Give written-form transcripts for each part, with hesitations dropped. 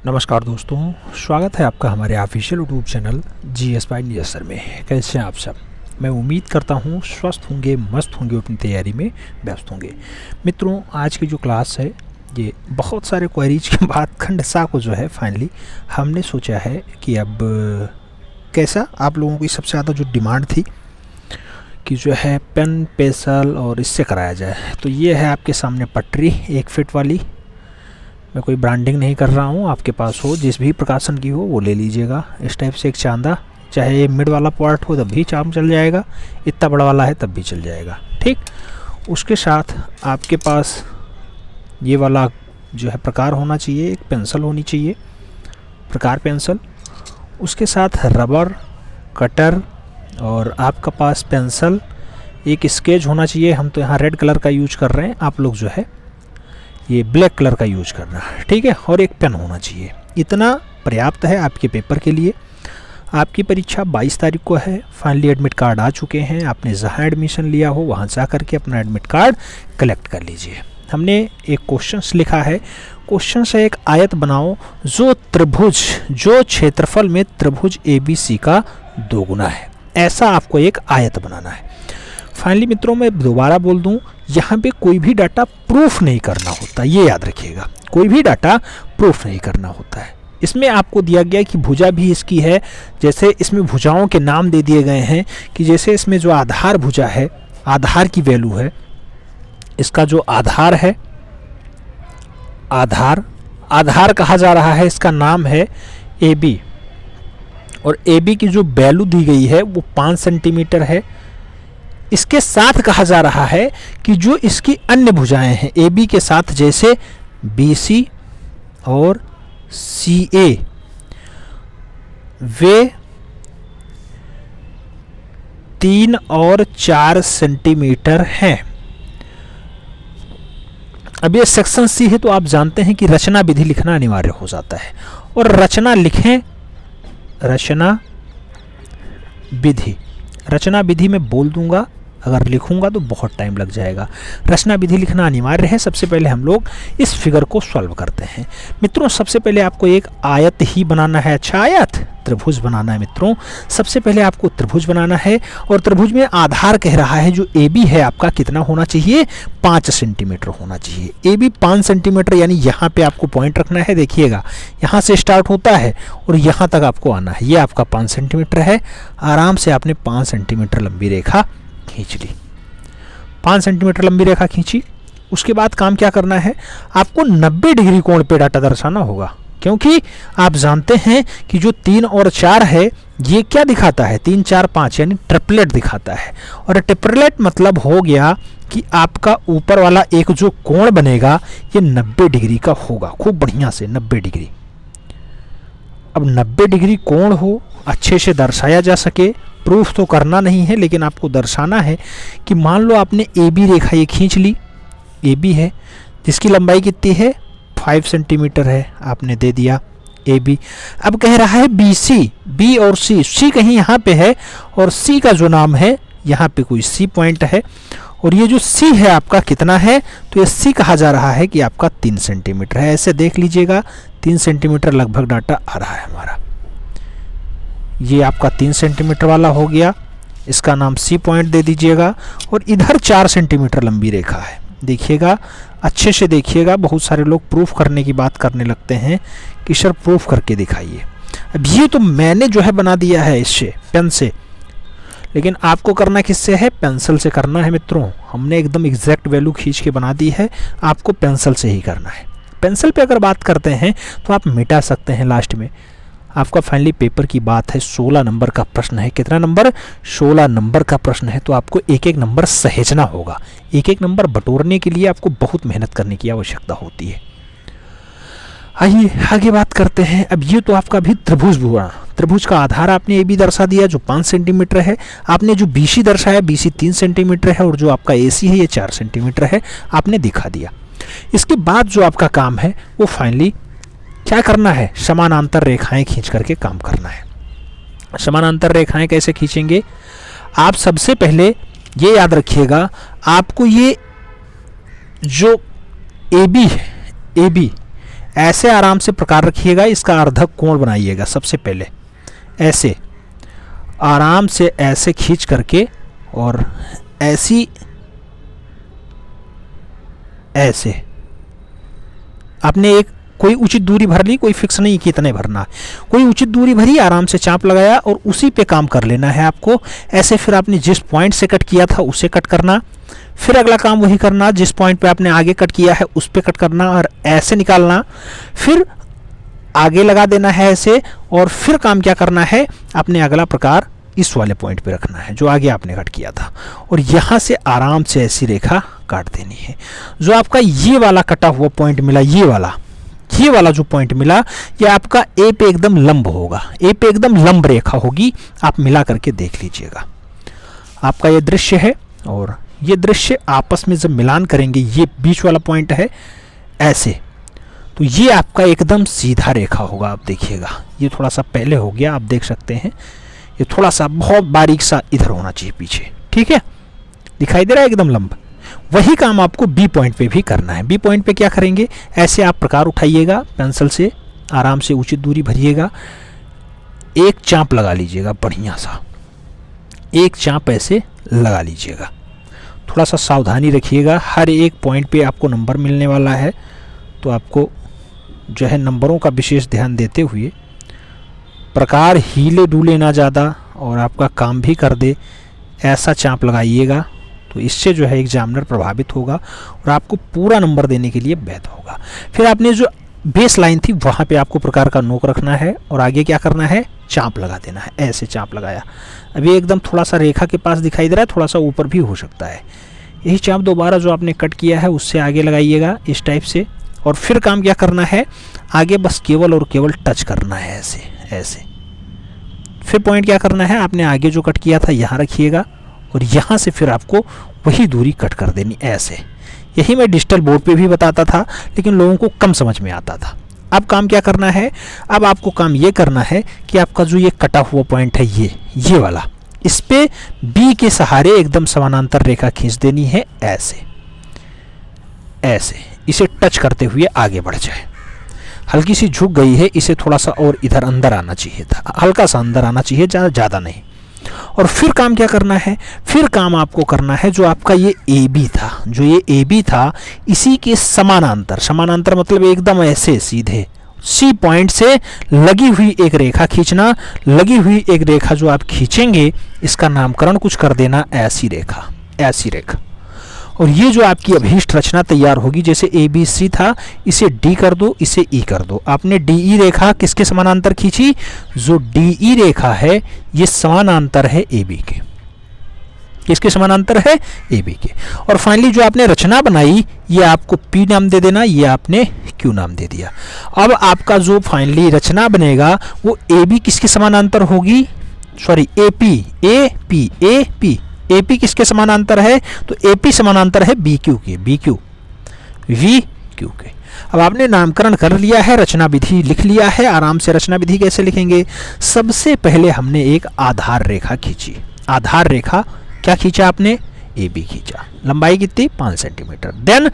नमस्कार दोस्तों, स्वागत है आपका हमारे official YouTube channel GS by नियस सर में। कैसे हैं आप सब? मैं उम्मीद करता हूं स्वस्थ होंगे, मस्त होंगे, अपनी तैयारी में व्यस्त होंगे। मित्रों, आज की जो क्लास है ये बहुत सारे क्वेरीज के बाद खंडसा को जो है फाइनली हमने सोचा है कि अब कैसा आप लोगों की सबसे ज़्यादा जो डिमांड थी कि जो है पेन पेंसिल और इससे कराया जाए, तो ये है आपके सामने पटरी 1 फीट वाली। मैं कोई ब्रांडिंग नहीं कर रहा हूँ, आपके पास हो जिस भी प्रकाशन की हो वो ले लीजिएगा। इस टाइप से एक चांदा, चाहे ये मिड वाला पार्ट हो तब भी काम चल जाएगा, इतना बड़ा वाला है तब भी चल जाएगा, ठीक। उसके साथ आपके पास ये वाला जो है प्रकार होना चाहिए, एक पेंसिल होनी चाहिए, प्रकार पेंसिल। उसके साथ रबर, कटर और आपका पास पेंसिल, एक स्केच होना चाहिए। हम तो यहाँ रेड कलर का यूज कर रहे हैं, आप लोग जो है ये ब्लैक कलर का यूज करना है, ठीक है। और एक पेन होना चाहिए, इतना पर्याप्त है आपके पेपर के लिए। आपकी परीक्षा 22 तारीख को है। फाइनली एडमिट कार्ड आ चुके हैं। आपने जहाँ एडमिशन लिया हो वहाँ जा करके अपना एडमिट कार्ड कलेक्ट कर लीजिए। हमने एक क्वेश्चंस लिखा है। क्वेश्चन से एक आयत बनाओ जो क्षेत्रफल में त्रिभुज ABC का दोगुना है। ऐसा आपको एक आयत बनाना है। फाइनली मित्रों, मैं दोबारा बोल दूं, यहाँ पे कोई भी डाटा प्रूफ नहीं करना होता, ये याद रखिएगा। कोई भी डाटा प्रूफ नहीं करना होता है। इसमें आपको दिया गया कि भुजा भी इसकी है, जैसे इसमें भुजाओं के नाम दे दिए गए हैं कि जैसे इसमें जो आधार भुजा है, आधार की वैल्यू है, इसका जो आधार है, आधार कहा जा रहा है, इसका नाम है AB और AB की जो वैल्यू दी गई है वो 5 सेंटीमीटर है। इसके साथ कहा जा रहा है कि जो इसकी अन्य भुजाएं हैं AB के साथ, जैसे BC और CA, वे 3 और 4 सेंटीमीटर हैं। अब ये सेक्शन C है, तो आप जानते हैं कि रचना विधि लिखना अनिवार्य हो जाता है। और रचना लिखें, रचना विधि में बोल दूंगा, अगर लिखूंगा तो बहुत टाइम लग जाएगा। रचना विधि लिखना अनिवार्य है। सबसे पहले हम लोग इस फिगर को सॉल्व करते हैं। मित्रों, सबसे पहले आपको एक आयत ही बनाना है। अच्छा, आयत त्रिभुज बनाना है मित्रों। सबसे पहले आपको त्रिभुज बनाना है और त्रिभुज में आधार कह रहा है जो AB है आपका कितना होना चाहिए, 5 सेंटीमीटर होना चाहिए। AB 5 सेंटीमीटर, यानी यहाँ पे आपको पॉइंट रखना है। देखिएगा, यहाँ से स्टार्ट होता है और यहाँ तक आपको आना है। ये आपका 5 सेंटीमीटर है। आराम से आपने 5 सेंटीमीटर लंबी रेखा खींच ली, 5 सेंटीमीटर लंबी रेखा खींची। उसके बाद काम क्या करना है, आपको 90 डिग्री कोण पे डाटा दर्शाना होगा, क्योंकि आप जानते हैं कि जो 3 और 4 है ये क्या दिखाता है, 3 4 5 यानी ट्रिपलेट दिखाता है। और ट्रिपलेट मतलब हो गया कि आपका ऊपर वाला एक जो कोण बनेगा ये 90 डिग्री का होगा, खूब बढ़िया से 90 डिग्री। अब 90 डिग्री कोण हो, अच्छे से दर्शाया जा सके। प्रूफ तो करना नहीं है, लेकिन आपको दर्शाना है कि मान लो आपने AB रेखा ये खींच ली, AB है जिसकी लंबाई कितनी है, 5 सेंटीमीटर है, आपने दे दिया AB। अब कह रहा है BC, B और C कहीं यहाँ पे है और C का जो नाम है यहाँ पे कोई C पॉइंट है। और ये जो C है आपका कितना है, तो ये C कहा जा रहा है कि आपका 3 सेंटीमीटर है। ऐसे देख लीजिएगा, 3 सेंटीमीटर लगभग डाटा आ रहा है हमारा। ये आपका 3 सेंटीमीटर वाला हो गया, इसका नाम C पॉइंट दे दीजिएगा। और इधर 4 सेंटीमीटर लंबी रेखा है। देखिएगा, अच्छे से देखिएगा। बहुत सारे लोग प्रूफ करने की बात करने लगते हैं कि सर प्रूफ करके दिखाइए। अब ये तो मैंने जो है बना दिया है इससे, पेन से, लेकिन आपको करना किससे है, पेंसिल से करना है मित्रों। हमने एकदम एग्जैक्ट वैल्यू खींच के बना दी है, आपको पेंसिल से ही करना है। पेंसिल पे अगर बात करते हैं तो आप मिटा सकते हैं लास्ट में। आपका फाइनली पेपर की बात है, 16 नंबर का प्रश्न है। कितना नंबर, 16 नंबर का प्रश्न है। तो आपको एक एक नंबर सहेजना होगा। एक एक नंबर बटोरने के लिए आपको बहुत मेहनत करने की आवश्यकता होती है। आइए आगे बात करते हैं। अब ये तो आपका भी त्रिभुज हुआ। त्रिभुज का आधार आपने AB दर्शा दिया जो 5 सेंटीमीटर है। आपने जो BC दर्शाया, BC 3 सेंटीमीटर है और जो आपका AC है ये 4 सेंटीमीटर है, आपने दिखा दिया। इसके बाद जो आपका काम है वो फाइनली क्या करना है, समानांतर रेखाएं खींच करके काम करना है। समानांतर रेखाएं कैसे खींचेंगे, आप सबसे पहले ये याद रखिएगा, आपको ये जो AB है, AB ऐसे आराम से प्रकार रखिएगा, इसका अर्धक कोण बनाइएगा। सबसे पहले ऐसे आराम से ऐसे खींच करके और ऐसी ऐसे आपने एक कोई उचित दूरी भर ली, कोई फिक्स नहीं कि इतने भरना है, कोई उचित दूरी भरी, आराम से चाप लगाया और उसी पे काम कर लेना है आपको। ऐसे फिर आपने जिस पॉइंट से कट किया था उसे कट करना, फिर अगला काम वही करना, जिस पॉइंट पे आपने आगे कट किया है उस पे कट करना और ऐसे निकालना, फिर आगे लगा देना है ऐसे, और फिर काम क्या करना है, आपने अगला प्रकार इस वाले पॉइंट पे रखना है जो आगे आपने कट किया था, और यहाँ से आराम से ऐसी रेखा काट देनी है। जो आपका ये वाला कटा हुआ पॉइंट मिला, ये वाला जो पॉइंट मिला, ये आपका ए पे एकदम लंब होगा, ए पे एकदम लंब रेखा होगी। आप मिला करके देख लीजिएगा। आपका ये दृश्य है और ये दृश्य आपस में जब मिलान करेंगे, ये बीच वाला पॉइंट है ऐसे, तो ये आपका एकदम सीधा रेखा होगा। आप देखिएगा, ये थोड़ा सा पहले हो गया, आप देख सकते हैं, ये थोड़ा सा बहुत बारीक सा इधर होना चाहिए पीछे, ठीक है, दिखाई दे रहा है एकदम लंब। वही काम आपको बी पॉइंट पे भी करना है। बी पॉइंट पे क्या करेंगे, ऐसे आप प्रकार उठाइएगा, पेंसिल से आराम से उचित दूरी भरिएगा, एक चाप लगा लीजिएगा, बढ़िया सा एक चाप ऐसे लगा लीजिएगा। थोड़ा सा सावधानी रखिएगा, हर एक पॉइंट पे आपको नंबर मिलने वाला है, तो आपको जो है नंबरों का विशेष ध्यान देते हुए प्रकार हिले डूले ना ज़्यादा और आपका काम भी कर दे, ऐसा चाप लगाइएगा। तो इससे जो है एग्जामिनर प्रभावित होगा और आपको पूरा नंबर देने के लिए बेहतर होगा। फिर आपने जो बेस लाइन थी वहाँ पे आपको प्रकार का नोक रखना है और आगे क्या करना है, चाप लगा देना है। ऐसे चाप लगाया, अभी एकदम थोड़ा सा रेखा के पास दिखाई दे रहा है, थोड़ा सा ऊपर भी हो सकता है। यही चाप दोबारा जो आपने कट किया है उससे आगे लगाइएगा इस टाइप से, और फिर काम क्या करना है, आगे बस केवल और केवल टच करना है ऐसे ऐसे। फिर पॉइंट क्या करना है, आपने आगे जो कट किया था यहाँ रखिएगा और यहाँ से फिर आपको वही दूरी कट कर देनी ऐसे। यही मैं डिजिटल बोर्ड पे भी बताता था, लेकिन लोगों को कम समझ में आता था। अब काम क्या करना है, अब आपको काम ये करना है कि आपका जो ये कटा हुआ पॉइंट है, ये वाला, इस पे बी के सहारे एकदम समानांतर रेखा खींच देनी है ऐसे ऐसे, इसे टच करते हुए आगे बढ़ जाए। हल्की सी झुक गई है, इसे थोड़ा सा और इधर अंदर आना चाहिए था, हल्का सा अंदर आना चाहिए, ज़्यादा नहीं। और फिर काम क्या करना है, फिर काम आपको करना है जो आपका ये ए बी था, जो ये ए बी था, इसी के समानांतर, समानांतर मतलब एकदम ऐसे सीधे सी पॉइंट से लगी हुई एक रेखा खींचना। लगी हुई एक रेखा जो आप खींचेंगे, इसका नामकरण कुछ कर देना ऐसी रेखा, ऐसी रेखा। और ये जो आपकी अभीष्ट रचना तैयार होगी, जैसे ए बी सी था, इसे डी कर दो, इसे ई कर दो। आपने डी ई रेखा किसके समानांतर खींची, जो डी ई रेखा है ये समानांतर है ए बी के। किसके समानांतर है, ए बी के। और फाइनली जो आपने रचना बनाई, ये आपको पी नाम दे देना, ये आपने क्यू नाम दे दिया। अब आपका जो फाइनली रचना बनेगा वो ए बी किसके समानांतर होगी, sorry A P, A P, A P, AP किसके समानांतर है, तो एपी समानांतर है बी क्यू के, बी क्यू वी क्यू के। अब आपने नामकरण कर लिया है, रचना विधि लिख लिया है। आराम से रचना विधि कैसे लिखेंगे, सबसे पहले हमने एक आधार रेखा खींची। आधार रेखा क्या खींचा आपने, ए बी खींचा, लंबाई कितनी 5 सेंटीमीटर। देन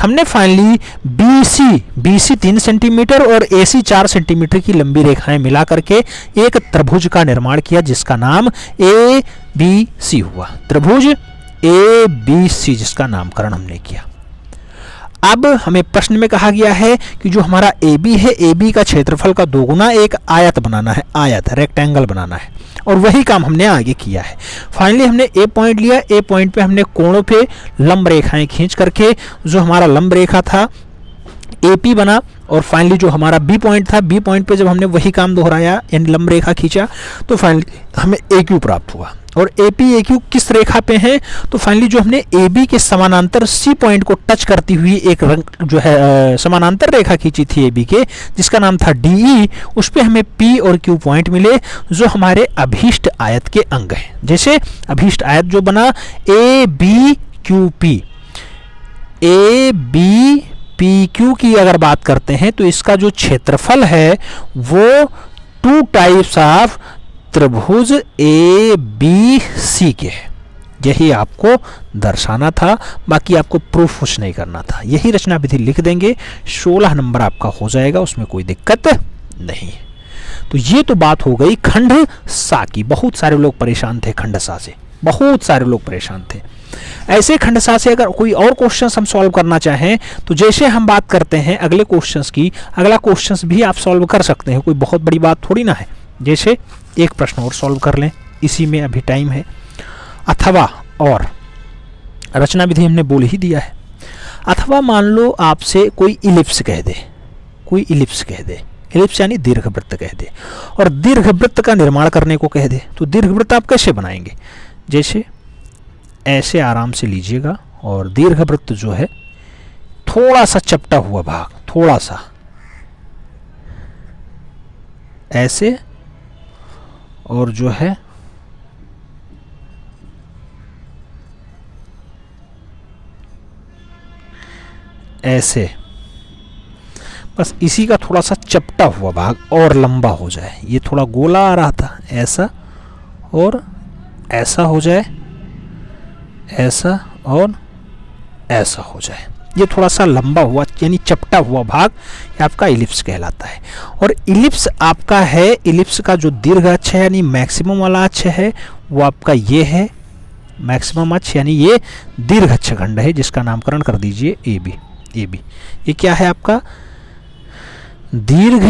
हमने फाइनली बी सी 3 सेंटीमीटर और ए सी 4 सेंटीमीटर की लंबी रेखाएं मिला करके एक त्रिभुज का निर्माण किया, जिसका नाम ए बी सी हुआ, त्रिभुज ए बी सी, जिसका नामकरण हमने किया। अब हमें प्रश्न में कहा गया है कि जो हमारा ए बी है, ए बी का क्षेत्रफल का 2 गुना एक आयत बनाना है, आयत रेक्टेंगल बनाना है, और वही काम हमने आगे किया है। फाइनली हमने ए पॉइंट लिया, ए पॉइंट पे हमने कोणों पे लंब रेखाएं खींच करके जो हमारा लंब रेखा था ए पी बना, और फाइनली जो हमारा बी पॉइंट था, बी पॉइंट पे जब हमने वही काम दोहराया यानी लंब रेखा खींचा, तो फाइनली हमें ए क्यू प्राप्त हुआ। और ए पी ए क्यू किस रेखा पे हैं, तो फाइनली जो हमने ए बी के समानांतर सी पॉइंट को टच करती हुई एक रंग जो है समानांतर रेखा खींची थी ए बी के, जिसका नाम था डी ई, उस पे हमें पी और क्यू पॉइंट मिले जो हमारे अभीष्ट आयत के अंग हैं। जैसे अभीष्ट आयत जो बना A B Q P, A B P Q की अगर बात करते हैं तो इसका जो क्षेत्रफल है वो 2 टाइप्स ऑफ त्रिभुज ए बी सी के है, यही आपको दर्शाना था, बाकी आपको प्रूफ कुछ नहीं करना था। यही रचना विधि लिख देंगे, 16 नंबर आपका हो जाएगा, उसमें कोई दिक्कत नहीं। तो ये तो बात हो गई खंड सा की। बहुत सारे लोग परेशान थे खंड सा से, बहुत सारे लोग परेशान थे। ऐसे खंड सा से अगर कोई और क्वेश्चंस हम सॉल्व करना चाहें तो जैसे हम बात करते हैं अगले क्वेश्चंस की, अगला क्वेश्चंस भी आप सॉल्व कर सकते हैं, कोई बहुत बड़ी बात थोड़ी ना है। जैसे एक प्रश्न और सॉल्व कर लें, इसी में अभी टाइम है। अथवा और रचना विधि हमने बोल ही दिया है। अथवा मान लो आपसे कोई इलिप्स कह दे, कोई इलिप्स कह दे, इलिप्स यानी दीर्घवृत्त कह दे, और दीर्घवृत्त का निर्माण करने को कह दे, तो दीर्घवृत्त आप कैसे बनाएंगे? जैसे ऐसे आराम से लीजिएगा और दीर्घवृत्त जो है थोड़ा सा चपटा हुआ भाग, थोड़ा सा ऐसे, और जो है ऐसे, बस इसी का थोड़ा सा चपटा हुआ भाग और लंबा हो जाए। ये थोड़ा गोला आ रहा था, ऐसा और ऐसा हो जाए, ऐसा और ऐसा हो जाए। ये थोड़ा सा लंबा हुआ यानी चपटा हुआ भाग ये आपका इलिप्स कहलाता है। और इलिप्स आपका है, इलिप्स का जो दीर्घ अक्ष है यानी मैक्सिमम वाला अक्ष है वो आपका ये है, मैक्सिमम अक्ष यानी ये दीर्घ अक्षखंड है, जिसका नामकरण कर दीजिए ए बी। ए बी ये क्या है आपका? दीर्घ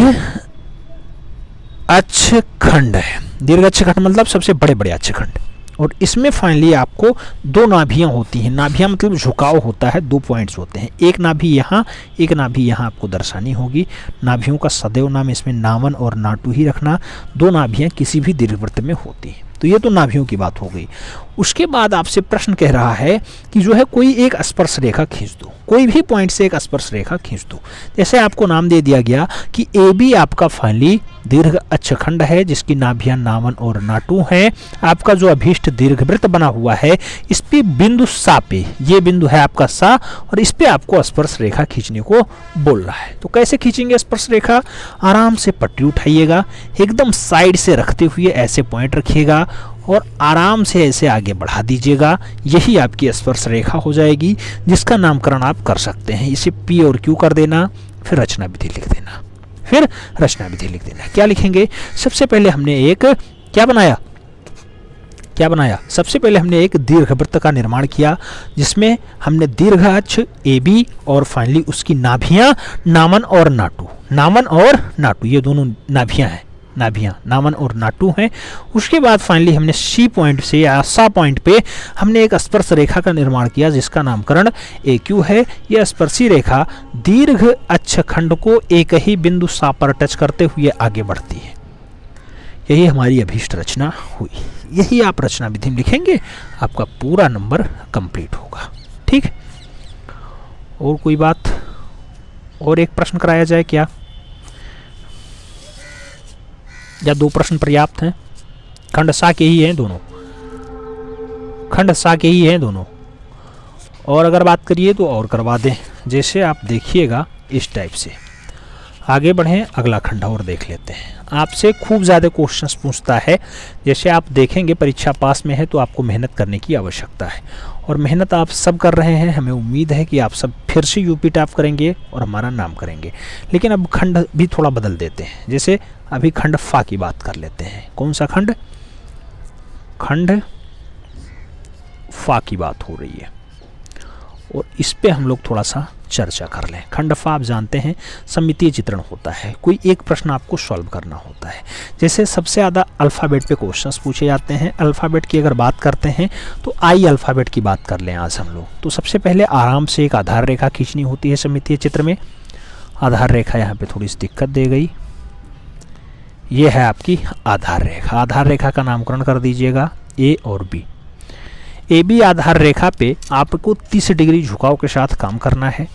अक्षखंड है। दीर्घ अक्षखंड मतलब सबसे बड़े बड़े अक्षखंड। और इसमें फाइनली आपको दो नाभियां होती हैं। नाभियां मतलब झुकाव होता है, 2 पॉइंट्स होते हैं, एक नाभि यहाँ, एक नाभि यहाँ आपको दर्शानी होगी। नाभियों का सदैव नाम इसमें नामन और नाटू ही रखना। 2 नाभियां किसी भी दीर्घवृत्त में होती हैं। तो ये तो नाभियों की बात हो गई। उसके बाद आपसे प्रश्न कह रहा है कि जो है कोई एक स्पर्श रेखा खींच दो, कोई भी पॉइंट से एक स्पर्श रेखा खींच दो। जैसे आपको नाम दे दिया गया कि ए बी आपका फाइनली दीर्घ अक्षखंड है, जिसकी नाभियां नामन और नाटू हैं। आपका जो अभीष्ट दीर्घवृत्त बना हुआ है, इस पे बिंदु सा पे, ये बिंदु है आपका सा, और इस पे आपको स्पर्श रेखा खींचने को बोल रहा है। तो कैसे खींचेंगे स्पर्श रेखा? आराम से पट्टी उठाइएगा, एकदम साइड से रखते हुए ऐसे पॉइंट रखिएगा और आराम से ऐसे आगे बढ़ा दीजिएगा। यही आपकी स्पर्श रेखा हो जाएगी, जिसका नामकरण आप कर सकते हैं। इसे पी और क्यू कर देना, फिर रचना विधि लिख देना, फिर रचना विधि लिख देना। क्या लिखेंगे? सबसे पहले हमने एक क्या बनाया, क्या बनाया? सबसे पहले हमने एक दीर्घवृत्त का निर्माण किया, जिसमें हमने दीर्घ अक्ष ए बी और फाइनली उसकी नाभियां नामन और नाटू, नामन और नाटू ये दोनों नाभियां हैं, नाभियां नामन और नाटू हैं। उसके बाद फाइनली हमने सी पॉइंट से या सा पॉइंट पे हमने एक स्पर्श रेखा का निर्माण किया, जिसका नामकरण ए क्यू है। यह स्पर्शी रेखा दीर्घ अक्षखंड को एक ही बिंदु सा पर टच करते हुए आगे बढ़ती है। यही हमारी अभीष्ट रचना हुई। यही आप रचना विधि में लिखेंगे, आपका पूरा नंबर कंप्लीट होगा। ठीक, और कोई बात? और एक प्रश्न कराया जाए क्या, या 2 प्रश्न पर्याप्त हैं? खंड सा के ही हैं दोनों, खंड सा के ही हैं दोनों। और अगर बात करिए तो और करवा दें। जैसे आप देखिएगा इस टाइप से आगे बढ़ें, अगला खंड और देख लेते हैं। आपसे खूब ज़्यादा क्वेश्चंस पूछता है। जैसे आप देखेंगे परीक्षा पास में है तो आपको मेहनत करने की आवश्यकता है, और मेहनत आप सब कर रहे हैं। हमें उम्मीद है कि आप सब फिर से यूपी टॉप करेंगे और हमारा नाम करेंगे। लेकिन अब खंड भी थोड़ा बदल देते हैं। जैसे अभी खंड फा की बात कर लेते हैं। कौन सा खंड? खंड फा की बात हो रही है, और इस पे हम लोग थोड़ा सा चर्चा कर लें। खंड फा आप जानते हैं सममितीय चित्रण होता है। कोई एक प्रश्न आपको सॉल्व करना होता है। जैसे सबसे ज़्यादा अल्फ़ाबेट पे क्वेश्चंस पूछे जाते हैं। अल्फ़ाबेट की अगर बात करते हैं तो आई अल्फ़ाबेट की बात कर लें आज हम लोग। तो सबसे पहले आराम से एक आधार रेखा खींचनी होती है सममितीय चित्र में। आधार रेखा यहाँ पे थोड़ी सी दिक्कत दे गई। ये है आपकी आधार रेखा। आधार रेखा का नामकरण कर दीजिएगा ए और बी। ए बी आधार रेखा पे आपको 30 डिग्री झुकाव के साथ काम करना है।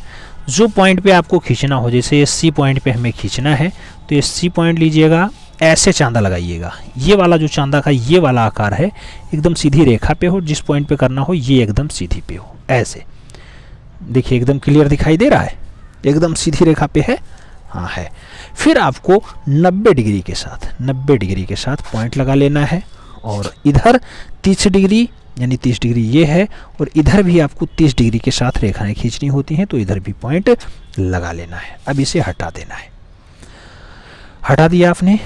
जो पॉइंट पे आपको खींचना हो, जैसे ये सी पॉइंट पे हमें खींचना है, तो ये सी पॉइंट लीजिएगा, ऐसे चांदा लगाइएगा। ये वाला जो चांदा का ये वाला आकार है एकदम सीधी रेखा पे हो, जिस पॉइंट पे करना हो ये एकदम सीधी पे हो। ऐसे देखिए एकदम क्लियर दिखाई दे रहा है, एकदम सीधी रेखा पे है। हाँ है। फिर आपको 90 डिग्री के साथ पॉइंट लगा लेना है, और इधर 30 डिग्री यानी 30 डिग्री ये है, और इधर भी आपको 30 डिग्री के साथ रेखाएं खींचनी होती हैं, तो इधर भी पॉइंट लगा लेना है। अब इसे हटा देना है। हटा दिया आपने।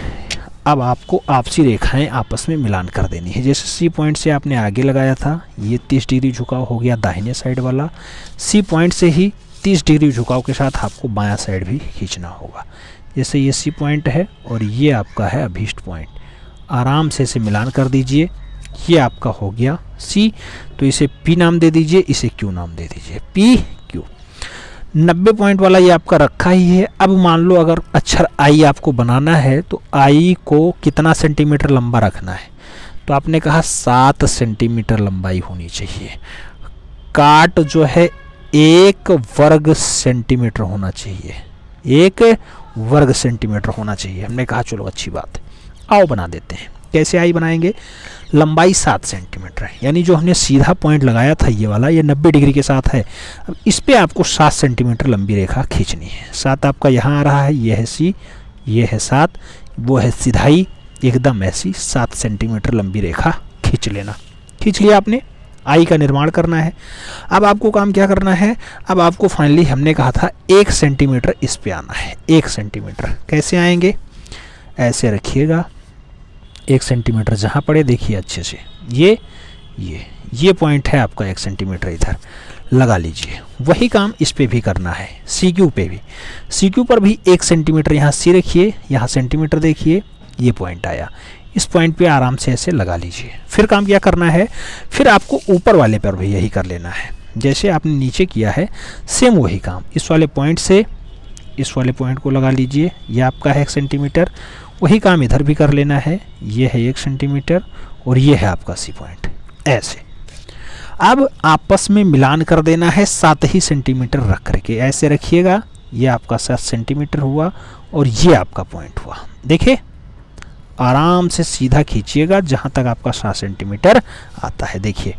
अब आपको आपसी रेखाएं आपस में मिलान कर देनी है। जैसे सी पॉइंट से आपने आगे लगाया था, ये 30 डिग्री झुकाव हो गया दाहिने साइड वाला। सी पॉइंट से ही 30 डिग्री झुकाव के साथ आपको बायां साइड भी खींचना होगा। जैसे ये सी पॉइंट है और ये आपका है अभीष्ट पॉइंट। आराम से इसे मिलान कर दीजिए। ये आपका हो गया सी, तो इसे पी नाम दे दीजिए, इसे क्यू नाम दे दीजिए, पी क्यू। 90 पॉइंट वाला ये आपका रखा ही है। अब मान लो अगर अक्षर आई आपको बनाना है, तो आई को कितना सेंटीमीटर लंबा रखना है, तो आपने कहा 7 सेंटीमीटर लंबाई होनी चाहिए। काट जो है 1 वर्ग सेंटीमीटर होना चाहिए, 1 वर्ग सेंटीमीटर होना चाहिए। हमने कहा चलो अच्छी बात है, आओ बना देते हैं। कैसे आई बनाएंगे? लंबाई 7 सेंटीमीटर है, यानी जो हमने सीधा पॉइंट लगाया था ये वाला, ये 90 डिग्री के साथ है। अब इस पे आपको 7 सेंटीमीटर लंबी रेखा खींचनी है। 7 आपका यहाँ आ रहा है, ये है सी, ये है 7, वो है सिधाई, एकदम ऐसी 7 सेंटीमीटर लंबी रेखा खींच लेना। खींच लिया आपने। आई का निर्माण करना है। अब आपको काम क्या करना है? अब आपको फाइनली हमने कहा था 1 सेंटीमीटर इस पे आना है। 1 सेंटीमीटर कैसे आएंगे? ऐसे रखिएगा, 1 सेंटीमीटर जहाँ पड़े देखिए अच्छे से, ये पॉइंट है आपका 1 सेंटीमीटर, इधर लगा लीजिए। वही काम इस पे भी करना है, सी क्यू पे भी। सी क्यू पर भी 1 सेंटीमीटर यहाँ सी रखिए, यहाँ सेंटीमीटर देखिए, ये पॉइंट आया। इस पॉइंट पे आराम से ऐसे लगा लीजिए। फिर काम क्या करना है? फिर आपको ऊपर वाले पर भी यही कर लेना है, जैसे आपने नीचे किया है सेम वही काम। इस वाले पॉइंट से इस वाले पॉइंट को लगा लीजिए, ये आपका है 1 सेंटीमीटर। वही काम इधर भी कर लेना है, ये है 1 सेंटीमीटर और ये है आपका सी पॉइंट, ऐसे। अब आपस में मिलान कर देना है 7 ही सेंटीमीटर रख करके, ऐसे रखिएगा। ये आपका 7 सेंटीमीटर हुआ और ये आपका पॉइंट हुआ। देखिए आराम से सीधा खींचिएगा जहाँ तक आपका 7 सेंटीमीटर आता है। देखिए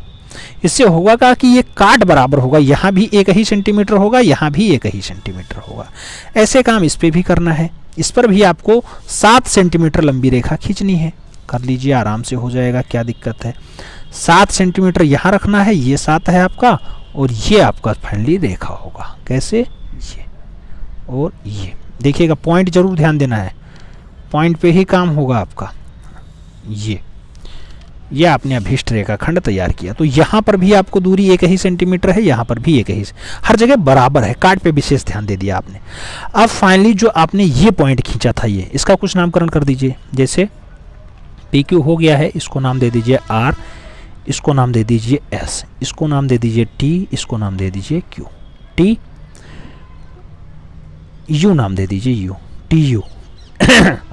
इससे होगा क्या कि ये काट बराबर होगा, यहाँ भी 1 ही सेंटीमीटर होगा, यहाँ भी 1 ही सेंटीमीटर होगा। ऐसे काम इस पे भी करना है। इस पर भी आपको 7 सेंटीमीटर लंबी रेखा खींचनी है। कर लीजिए, आराम से हो जाएगा, क्या दिक्कत है। 7 सेंटीमीटर यहाँ रखना है, ये 7 है आपका, और ये आपका फाइनली रेखा होगा। कैसे? ये और ये। देखिएगा पॉइंट जरूर ध्यान देना है, पॉइंट पे ही काम होगा आपका। ये आपने अभीष्ट रेखा खंड तैयार किया। तो यहाँ पर भी आपको दूरी 1 ही सेंटीमीटर है, यहाँ पर भी 1 ही, हर जगह बराबर है। काट पे विशेष ध्यान दे दिया आपने। अब फाइनली जो आपने ये पॉइंट खींचा था, ये इसका कुछ नामकरण कर दीजिए। जैसे पी क्यू हो गया है, इसको नाम दे दीजिए आर, इसको नाम दे दीजिए एस, इसको नाम दे दीजिए टी, इसको नाम दे दीजिए क्यू, टी यू नाम दे दीजिए यू, टी यू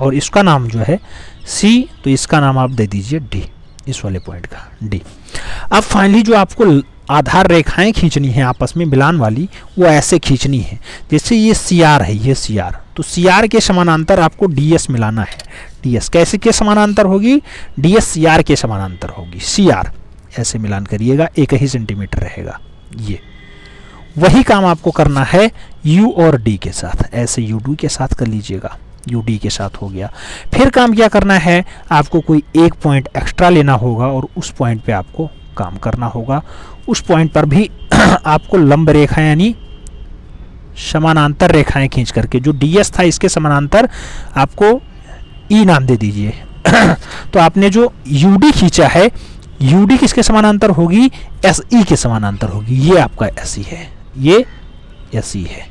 और इसका नाम जो है सी, तो इसका नाम आप दे दीजिए डी, इस वाले पॉइंट का डी। अब फाइनली जो आपको आधार रेखाएं खींचनी है आपस में मिलान वाली, वो ऐसे खींचनी है। जैसे ये सी आर है, ये सी आर, तो सी आर के समानांतर आपको डी एस मिलाना है। डी एस कैसे के समानांतर होगी? डी एस सी आर के समानांतर होगी। सी आर ऐसे मिलान करिएगा, 1 ही सेंटीमीटर रहेगा। ये वही काम आपको करना है यू और डी के साथ। ऐसे यू डी के साथ कर लीजिएगा, यू डी के साथ हो गया। फिर काम क्या करना है? आपको कोई एक पॉइंट एक्स्ट्रा लेना होगा और उस पॉइंट पे आपको काम करना होगा। उस पॉइंट पर भी आपको लंब रेखा यानी समानांतर रेखाएं खींच करके, जो डी एस था इसके समानांतर आपको ई नाम दे दीजिए। तो आपने जो यू डी खींचा है, यू डी किसके समानांतर होगी? एस ई के समानांतर होगी। ये आपका एस ई है, ये एस ई है।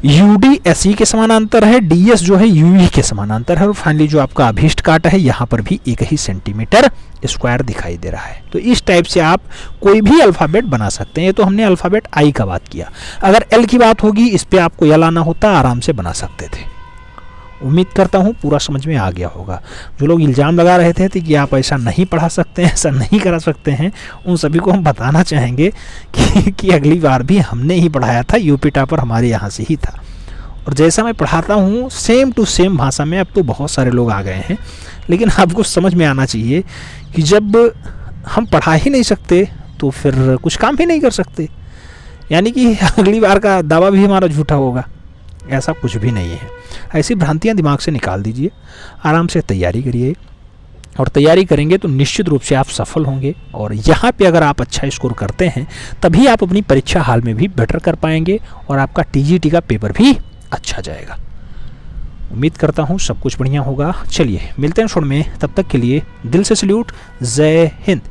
यू डी एस ई के समानांतर है, डी एस जो है यू ई के समानांतर है। और फाइनली जो आपका अभीष्ट काट है, यहाँ पर भी 1 ही सेंटीमीटर स्क्वायर दिखाई दे रहा है। तो इस टाइप से आप कोई भी अल्फ़ाबेट बना सकते हैं। ये तो हमने अल्फ़ाबेट आई का बात किया। अगर एल की बात होगी, इस पर आपको एल आना होता, आराम से बना सकते थे। उम्मीद करता हूँ पूरा समझ में आ गया होगा। जो लोग इल्ज़ाम लगा रहे थे कि आप ऐसा नहीं पढ़ा सकते हैं, ऐसा नहीं करा सकते हैं, उन सभी को हम बताना चाहेंगे कि अगली बार भी हमने ही पढ़ाया था, यूपी टॉपर हमारे यहाँ से ही था। और जैसा मैं पढ़ाता हूँ सेम टू सेम भाषा में अब तो बहुत सारे लोग आ गए हैं। लेकिन आपको समझ में आना चाहिए कि जब हम पढ़ा ही नहीं सकते तो फिर कुछ काम भी नहीं कर सकते, यानी कि अगली बार का दावा भी हमारा झूठा होगा। ऐसा कुछ भी नहीं है। ऐसी भ्रांतियाँ दिमाग से निकाल दीजिए, आराम से तैयारी करिए। और तैयारी करेंगे तो निश्चित रूप से आप सफल होंगे। और यहाँ पे अगर आप अच्छा स्कोर करते हैं तभी आप अपनी परीक्षा हाल में भी बेटर कर पाएंगे और आपका टीजीटी का पेपर भी अच्छा जाएगा। उम्मीद करता हूँ सब कुछ बढ़िया होगा। चलिए मिलते हैं शो में, तब तक के लिए दिल से सल्यूट। जय हिंद।